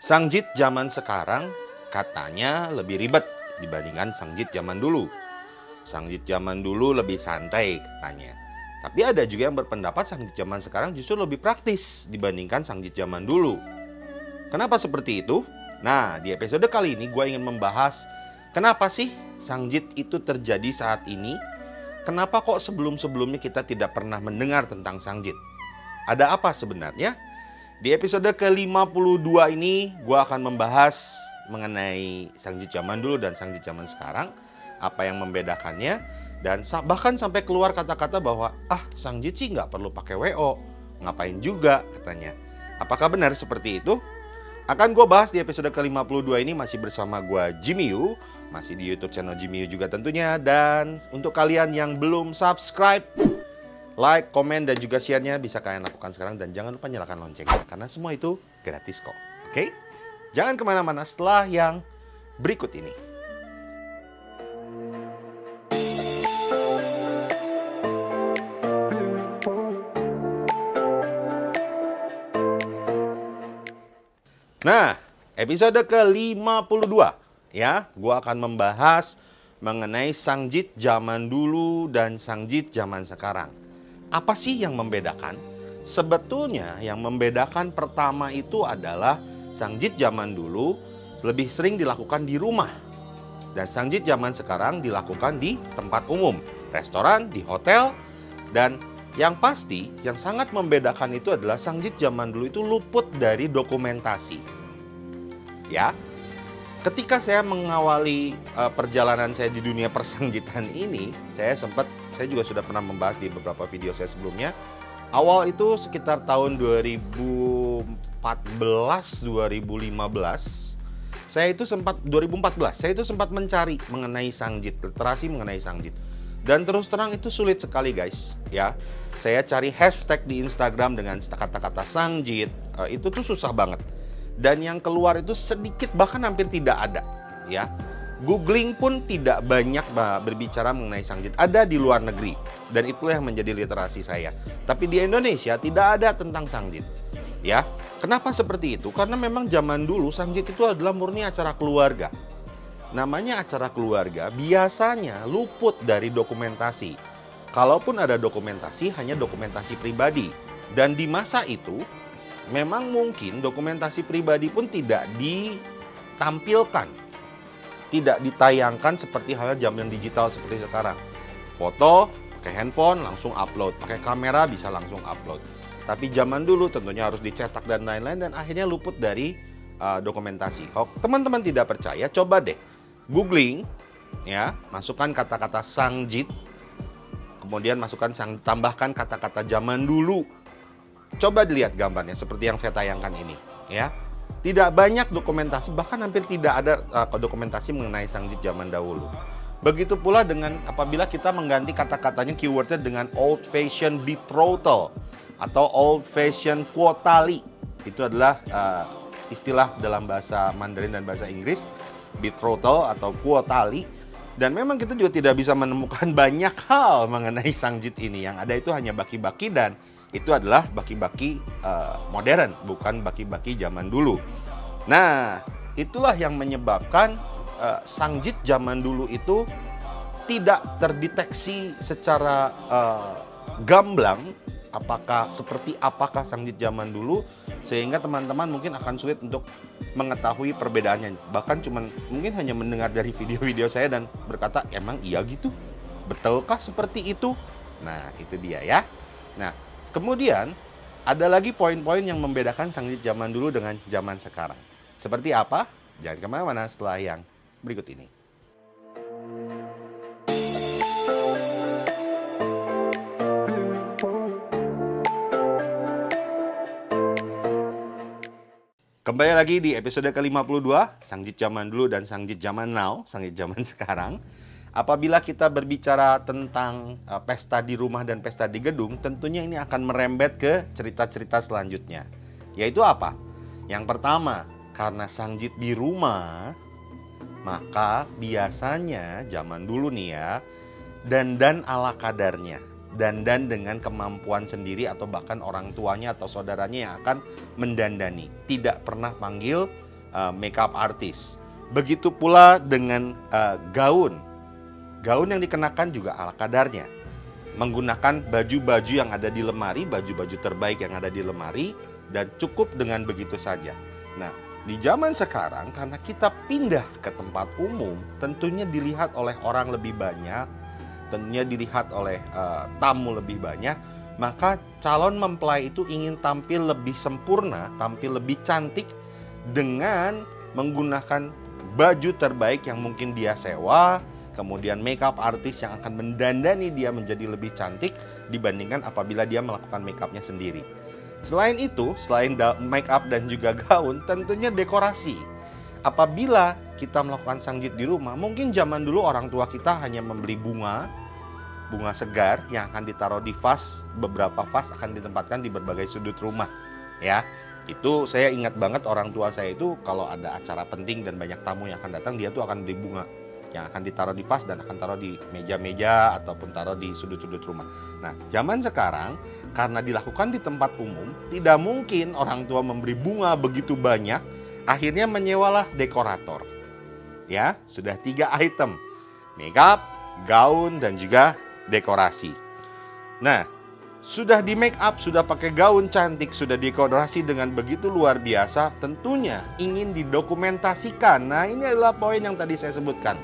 Sangjit zaman sekarang katanya lebih ribet dibandingkan Sangjit zaman dulu. Sangjit zaman dulu lebih santai katanya. Tapi ada juga yang berpendapat Sangjit zaman sekarang justru lebih praktis dibandingkan Sangjit zaman dulu. Kenapa seperti itu? Nah, di episode kali ini gue ingin membahas kenapa sih Sangjit itu terjadi saat ini? Kenapa kok sebelum-sebelumnya kita tidak pernah mendengar tentang Sangjit? Ada apa sebenarnya? Di episode ke-52 ini gue akan membahas mengenai Sangjit zaman dulu dan Sangjit zaman sekarang. Apa yang membedakannya. Dan bahkan sampai keluar kata-kata bahwa Sangjit sih nggak perlu pakai WO. Ngapain juga katanya. Apakah benar seperti itu? Akan gue bahas di episode ke-52 ini masih bersama gue Jimmy Yu. Masih di YouTube channel Jimmy Yu juga tentunya. Dan untuk kalian yang belum subscribe, like, komen, dan juga share-nya bisa kalian lakukan sekarang. Dan jangan lupa nyalakan loncengnya, karena semua itu gratis kok. Oke? Jangan kemana-mana setelah yang berikut ini. Nah, episode ke-52 ya, gua akan membahas mengenai Sangjit zaman dulu dan Sangjit zaman sekarang. Apa sih yang membedakan? Sebetulnya yang membedakan pertama itu adalah Sangjit zaman dulu lebih sering dilakukan di rumah. Dan Sangjit zaman sekarang dilakukan di tempat umum, restoran, di hotel. Dan yang pasti, yang sangat membedakan itu adalah Sangjit zaman dulu itu luput dari dokumentasi. Ya, ketika saya mengawali perjalanan saya di dunia persangjitan ini, saya juga sudah pernah membahas di beberapa video saya sebelumnya. Awal itu sekitar tahun 2014, 2015, saya itu sempat mencari mengenai Sangjit, literasi mengenai Sangjit. Dan terus terang itu sulit sekali guys, ya. Saya cari hashtag di Instagram dengan kata-kata Sangjit, itu tuh susah banget. Dan yang keluar itu sedikit, bahkan hampir tidak ada, ya. Googling pun tidak banyak berbicara mengenai Sangjit. Ada di luar negeri, dan itulah yang menjadi literasi saya. Tapi di Indonesia tidak ada tentang Sangjit, ya. Kenapa seperti itu? Karena memang zaman dulu Sangjit itu adalah murni acara keluarga. Namanya acara keluarga biasanya luput dari dokumentasi. Kalaupun ada dokumentasi, hanya dokumentasi pribadi. Dan di masa itu memang mungkin dokumentasi pribadi pun tidak ditampilkan, tidak ditayangkan seperti halnya zaman digital seperti sekarang. Foto pakai handphone langsung upload, pakai kamera bisa langsung upload. Tapi zaman dulu tentunya harus dicetak dan lain-lain, dan akhirnya luput dari dokumentasi. Kalau teman-teman tidak percaya, coba deh googling, ya, masukkan kata-kata Sangjit, kemudian tambahkan kata-kata zaman dulu. Coba dilihat gambarnya seperti yang saya tayangkan ini, ya. Tidak banyak dokumentasi, bahkan hampir tidak ada dokumentasi mengenai Sangjit zaman dahulu. Begitu pula dengan apabila kita mengganti kata-katanya, keywordnya dengan old fashion betrothal atau old fashion kuotali. Itu adalah istilah dalam bahasa Mandarin dan bahasa Inggris, betrothal atau kuotali. Dan memang kita juga tidak bisa menemukan banyak hal mengenai Sangjit ini. Yang ada itu hanya baki-baki, dan itu adalah baki-baki modern, bukan baki-baki zaman dulu. Nah, itulah yang menyebabkan Sangjit zaman dulu itu tidak terdeteksi secara gamblang seperti apakah Sangjit zaman dulu, sehingga teman-teman mungkin akan sulit untuk mengetahui perbedaannya. Bahkan mungkin hanya mendengar dari video-video saya dan berkata, emang iya gitu? Betulkah seperti itu? Nah, itu dia ya. Nah, kemudian ada lagi poin-poin yang membedakan Sangjit zaman dulu dengan zaman sekarang. Seperti apa? Jangan kemana-mana setelah yang berikut ini. Kembali lagi di episode ke-52, Sangjit zaman dulu dan Sangjit zaman now, Sangjit zaman sekarang. Apabila kita berbicara tentang pesta di rumah dan pesta di gedung, tentunya ini akan merembet ke cerita-cerita selanjutnya. Yaitu apa? Yang pertama, karena Sangjit di rumah, maka biasanya zaman dulu nih ya, dandan ala kadarnya. Dandan dengan kemampuan sendiri atau bahkan orang tuanya atau saudaranya yang akan mendandani. Tidak pernah panggil makeup artist. Begitu pula dengan gaun. Gaun yang dikenakan juga ala kadarnya. Menggunakan baju-baju yang ada di lemari, baju-baju terbaik yang ada di lemari, dan cukup dengan begitu saja. Nah, di zaman sekarang karena kita pindah ke tempat umum, tentunya dilihat oleh orang lebih banyak, tentunya dilihat oleh tamu lebih banyak, maka calon mempelai itu ingin tampil lebih sempurna, tampil lebih cantik dengan menggunakan baju terbaik yang mungkin dia sewa, kemudian makeup artist yang akan mendandani dia menjadi lebih cantik dibandingkan apabila dia melakukan makeupnya sendiri. Selain itu, selain makeup dan juga gaun, tentunya dekorasi. Apabila kita melakukan sangjit di rumah, mungkin zaman dulu orang tua kita hanya membeli bunga segar yang akan ditaruh di vas, beberapa vas akan ditempatkan di berbagai sudut rumah, ya. Itu saya ingat banget orang tua saya itu kalau ada acara penting dan banyak tamu yang akan datang, dia tuh akan beli bunga yang akan ditaruh di vas dan akan taruh di meja-meja ataupun taruh di sudut-sudut rumah. Nah, zaman sekarang karena dilakukan di tempat umum, tidak mungkin orang tua memberi bunga begitu banyak, akhirnya menyewalah dekorator. Ya, sudah 3 item. Makeup, gaun, dan juga dekorasi. Nah, sudah di make up, sudah pakai gaun cantik, sudah dekorasi dengan begitu luar biasa, tentunya ingin didokumentasikan. Nah, ini adalah poin yang tadi saya sebutkan.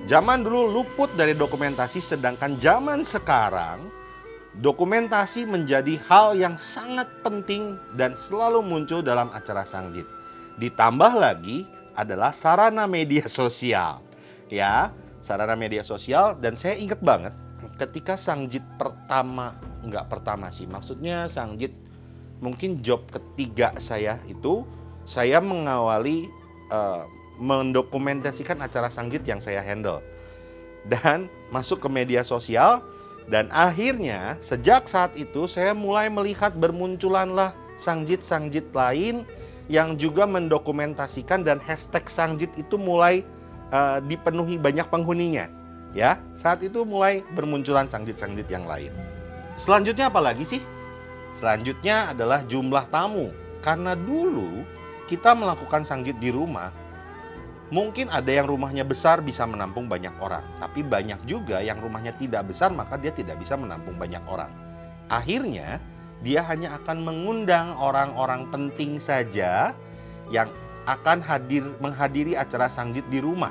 Zaman dulu luput dari dokumentasi, sedangkan zaman sekarang dokumentasi menjadi hal yang sangat penting dan selalu muncul dalam acara sangjit. Ditambah lagi adalah sarana media sosial. Ya, sarana media sosial, dan saya ingat banget ketika sangjit pertama, enggak pertama sih, maksudnya sangjit mungkin job ketiga saya itu, saya mengawali mendokumentasikan acara sangjit yang saya handle dan masuk ke media sosial, dan akhirnya sejak saat itu saya mulai melihat bermunculanlah sangjit-sangjit lain yang juga mendokumentasikan, dan hashtag sangjit itu mulai dipenuhi banyak penghuninya. Ya, saat itu mulai bermunculan sangjit-sangjit yang lain. Selanjutnya apa lagi sih? Selanjutnya adalah jumlah tamu. Karena dulu kita melakukan sangjit di rumah, mungkin ada yang rumahnya besar bisa menampung banyak orang, tapi banyak juga yang rumahnya tidak besar maka dia tidak bisa menampung banyak orang. Akhirnya dia hanya akan mengundang orang-orang penting saja yang akan menghadiri acara sangjit di rumah.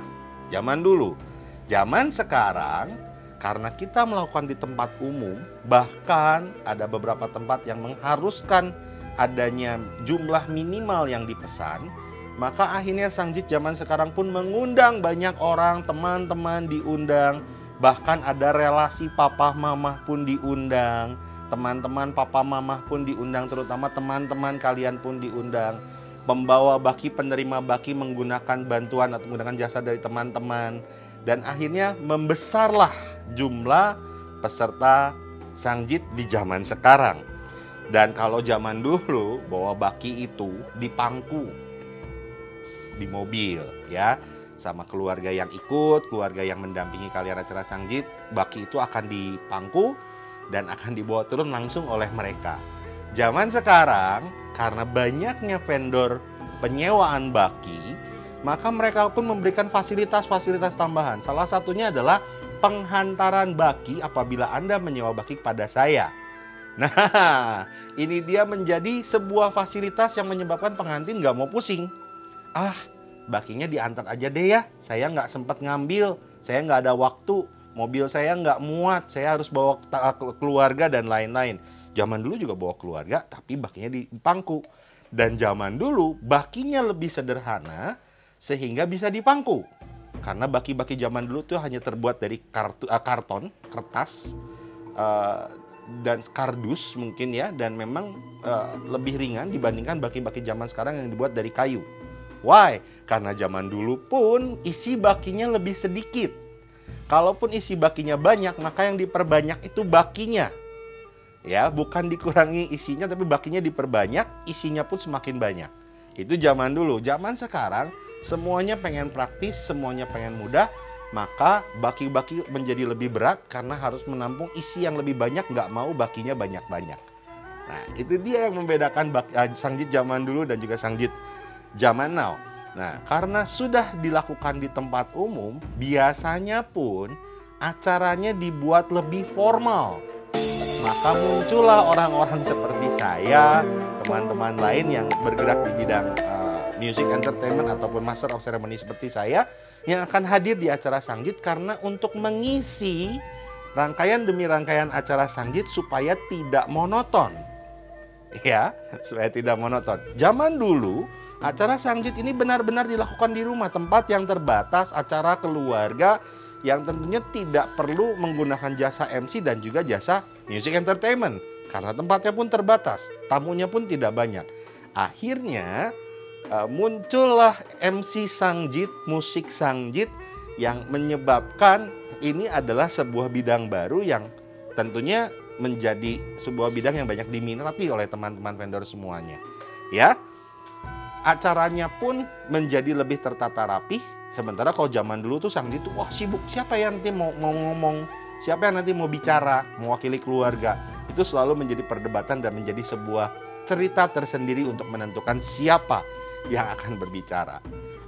Zaman dulu. Zaman sekarang karena kita melakukan di tempat umum, bahkan ada beberapa tempat yang mengharuskan adanya jumlah minimal yang dipesan, maka akhirnya sangjit zaman sekarang pun mengundang banyak orang, teman-teman diundang, bahkan ada relasi papa mamah pun diundang, teman-teman papa mamah pun diundang, terutama teman-teman kalian pun diundang. Pembawa baki, penerima baki menggunakan bantuan atau menggunakan jasa dari teman-teman, dan akhirnya membesarlah jumlah peserta sangjit di zaman sekarang. Dan kalau zaman dulu bawa baki itu dipangku di mobil, ya, sama keluarga yang ikut, keluarga yang mendampingi kalian acara sangjit, baki itu akan dipangku dan akan dibawa turun langsung oleh mereka. Zaman sekarang karena banyaknya vendor penyewaan baki, maka mereka pun memberikan fasilitas-fasilitas tambahan. Salah satunya adalah penghantaran baki apabila Anda menyewa baki kepada saya. Nah, ini dia menjadi sebuah fasilitas yang menyebabkan pengantin nggak mau pusing. Ah, bakinya diantar aja deh ya, saya nggak sempat ngambil, saya nggak ada waktu, mobil saya nggak muat, saya harus bawa keluarga dan lain-lain. Zaman dulu juga bawa keluarga, tapi bakinya dipangku. Dan zaman dulu bakinya lebih sederhana sehingga bisa dipangku. Karena baki-baki zaman dulu tuh hanya terbuat dari karton, kertas, dan kardus mungkin ya, dan memang lebih ringan dibandingkan baki-baki zaman sekarang yang dibuat dari kayu. Why? Karena zaman dulu pun isi bakinya lebih sedikit. Kalaupun isi bakinya banyak, maka yang diperbanyak itu bakinya. Ya, bukan dikurangi isinya, tapi bakinya diperbanyak, isinya pun semakin banyak. Itu zaman dulu. Zaman sekarang semuanya pengen praktis, semuanya pengen mudah, maka baki-baki menjadi lebih berat karena harus menampung isi yang lebih banyak, nggak mau bakinya banyak-banyak. Nah, itu dia yang membedakan sangjit zaman dulu dan juga sangjit zaman now. Nah, karena sudah dilakukan di tempat umum, biasanya pun acaranya dibuat lebih formal. Maka muncullah orang-orang seperti saya, teman-teman lain yang bergerak di bidang music entertainment ataupun master of ceremony seperti saya, yang akan hadir di acara Sanggit karena untuk mengisi rangkaian demi rangkaian acara Sanggit supaya tidak monoton. Ya, supaya tidak monoton. Zaman dulu, acara Sanggit ini benar-benar dilakukan di rumah, tempat yang terbatas, acara keluarga yang tentunya tidak perlu menggunakan jasa MC dan juga jasa music entertainment. Karena tempatnya pun terbatas, tamunya pun tidak banyak. Akhirnya muncullah MC Sanggit, musik Sanggit yang menyebabkan ini adalah sebuah bidang baru yang tentunya menjadi sebuah bidang yang banyak diminati oleh teman-teman vendor semuanya. Ya, acaranya pun menjadi lebih tertata rapih. Sementara kalau zaman dulu tuh Sanggit tuh wah sibuk, siapa yang nanti mau ngomong, siapa yang nanti mau bicara, mewakili keluarga. Itu selalu menjadi perdebatan dan menjadi sebuah cerita tersendiri untuk menentukan siapa yang akan berbicara.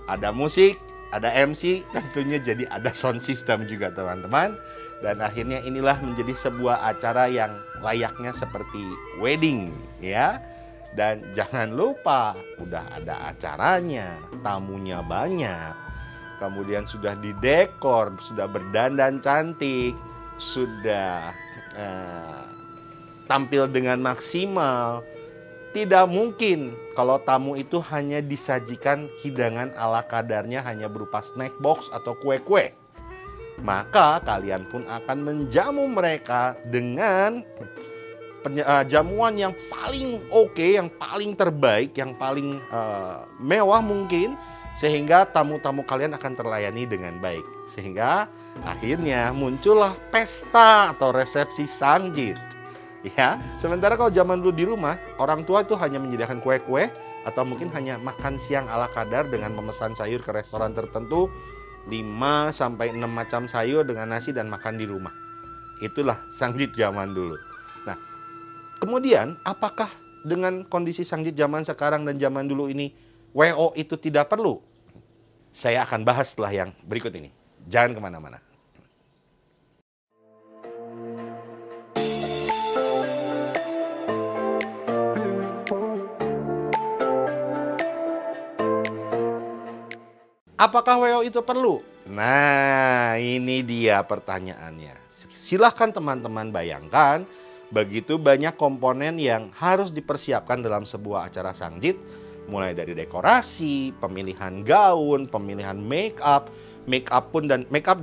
Ada musik, ada MC, tentunya jadi ada sound system juga teman-teman. Dan akhirnya inilah menjadi sebuah acara yang layaknya seperti wedding ya. Dan jangan lupa udah ada acaranya, tamunya banyak, kemudian sudah didekor, sudah berdandan cantik, sudah tampil dengan maksimal. Tidak mungkin kalau tamu itu hanya disajikan hidangan ala kadarnya hanya berupa snack box atau kue-kue. Maka kalian pun akan menjamu mereka dengan jamuan yang paling oke, yang paling terbaik, yang paling mewah mungkin, sehingga tamu-tamu kalian akan terlayani dengan baik. Sehingga akhirnya muncullah pesta atau resepsi Sanggit. Ya, sementara kalau zaman dulu di rumah, orang tua itu hanya menyediakan kue-kue atau mungkin hanya makan siang ala kadar dengan memesan sayur ke restoran tertentu, 5 sampai 6 macam sayur dengan nasi dan makan di rumah. Itulah Sanggit zaman dulu. Nah, kemudian apakah dengan kondisi Sanggit zaman sekarang dan zaman dulu ini WO itu tidak perlu? Saya akan bahas setelah yang berikut ini. Jangan kemana-mana. Apakah WO itu perlu? Nah, ini dia pertanyaannya. Silahkan teman-teman bayangkan, begitu banyak komponen yang harus dipersiapkan dalam sebuah acara Sanggit, mulai dari dekorasi, pemilihan gaun, pemilihan make up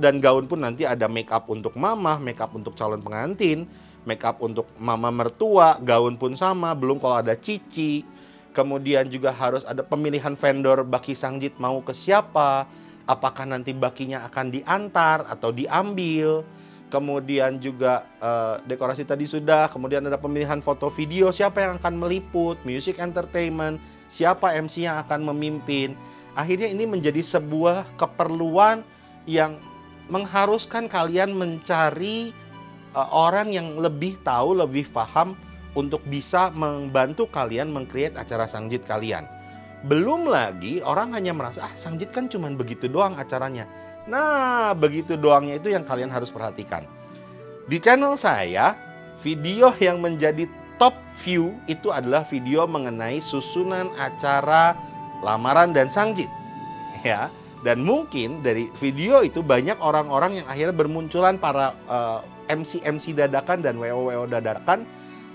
dan gaun pun nanti ada make up untuk mama, make up untuk calon pengantin, make up untuk mama mertua, gaun pun sama, belum kalau ada cici. Kemudian juga harus ada pemilihan vendor baki Sanggit mau ke siapa, apakah nanti bakinya akan diantar atau diambil. Kemudian juga dekorasi tadi sudah, kemudian ada pemilihan foto video, siapa yang akan meliput, music entertainment, siapa MC yang akan memimpin. Akhirnya ini menjadi sebuah keperluan yang mengharuskan kalian mencari orang yang lebih tahu, lebih paham untuk bisa membantu kalian meng-create acara Sanggit kalian. Belum lagi orang hanya merasa, Sanggit kan cuma begitu doang acaranya. Nah, begitu doangnya itu yang kalian harus perhatikan. Di channel saya, video yang menjadi top view itu adalah video mengenai susunan acara lamaran dan Sanggit. Ya, dan mungkin dari video itu banyak orang-orang yang akhirnya bermunculan para MC-MC dadakan dan WO-WO dadakan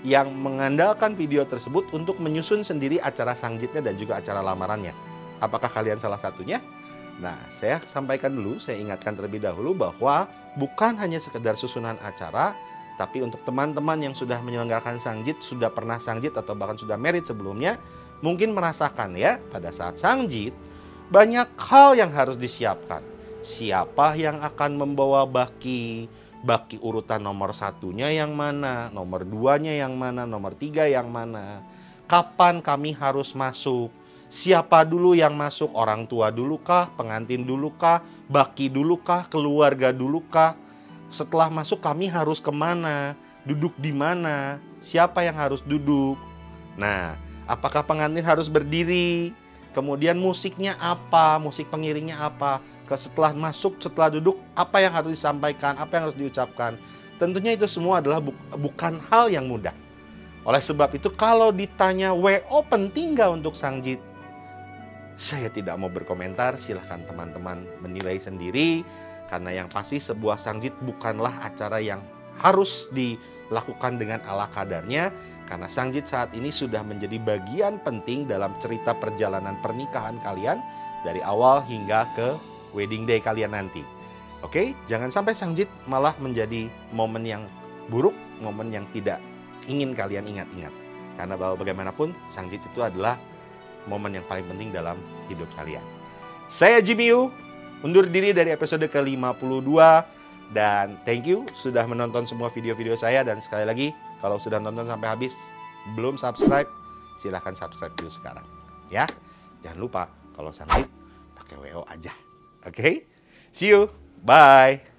yang mengandalkan video tersebut untuk menyusun sendiri acara Sanggitnya dan juga acara lamarannya. Apakah kalian salah satunya? Nah, saya sampaikan dulu, saya ingatkan terlebih dahulu bahwa bukan hanya sekedar susunan acara, tapi untuk teman-teman yang sudah menyelenggarakan Sanggit, sudah pernah Sanggit atau bahkan sudah merit sebelumnya, mungkin merasakan ya, pada saat Sanggit, banyak hal yang harus disiapkan. Siapa yang akan membawa baki urutan nomor 1-nya yang mana, nomor 2-nya yang mana, nomor 3 yang mana, kapan kami harus masuk, siapa dulu yang masuk, orang tua dulu kah, pengantin dulu kah, baki dulu kah, keluarga dulu kah, setelah masuk kami harus kemana, duduk di mana, siapa yang harus duduk. Nah, apakah pengantin harus berdiri kemudian musiknya apa, musik pengiringnya apa, setelah masuk, setelah duduk, apa yang harus disampaikan, apa yang harus diucapkan. Tentunya itu semua adalah bukan hal yang mudah. Oleh sebab itu, kalau ditanya WO penting nggak untuk Sangjit, saya tidak mau berkomentar, silahkan teman-teman menilai sendiri. Karena yang pasti sebuah Sangjit bukanlah acara yang harus dilakukan dengan ala kadarnya. Karena Sangjit saat ini sudah menjadi bagian penting dalam cerita perjalanan pernikahan kalian dari awal hingga ke wedding day kalian nanti. Oke, jangan sampai Sangjit malah menjadi momen yang buruk, momen yang tidak ingin kalian ingat-ingat. Karena bahwa bagaimanapun Sangjit itu adalah momen yang paling penting dalam hidup kalian. Saya Jimmy Yu, undur diri dari episode ke-52. Dan thank you sudah menonton semua video-video saya. Dan sekali lagi, kalau sudah nonton sampai habis, belum subscribe, silahkan subscribe dulu sekarang. Ya, jangan lupa kalau Sangjit pakai WO aja. Oke, see you, bye.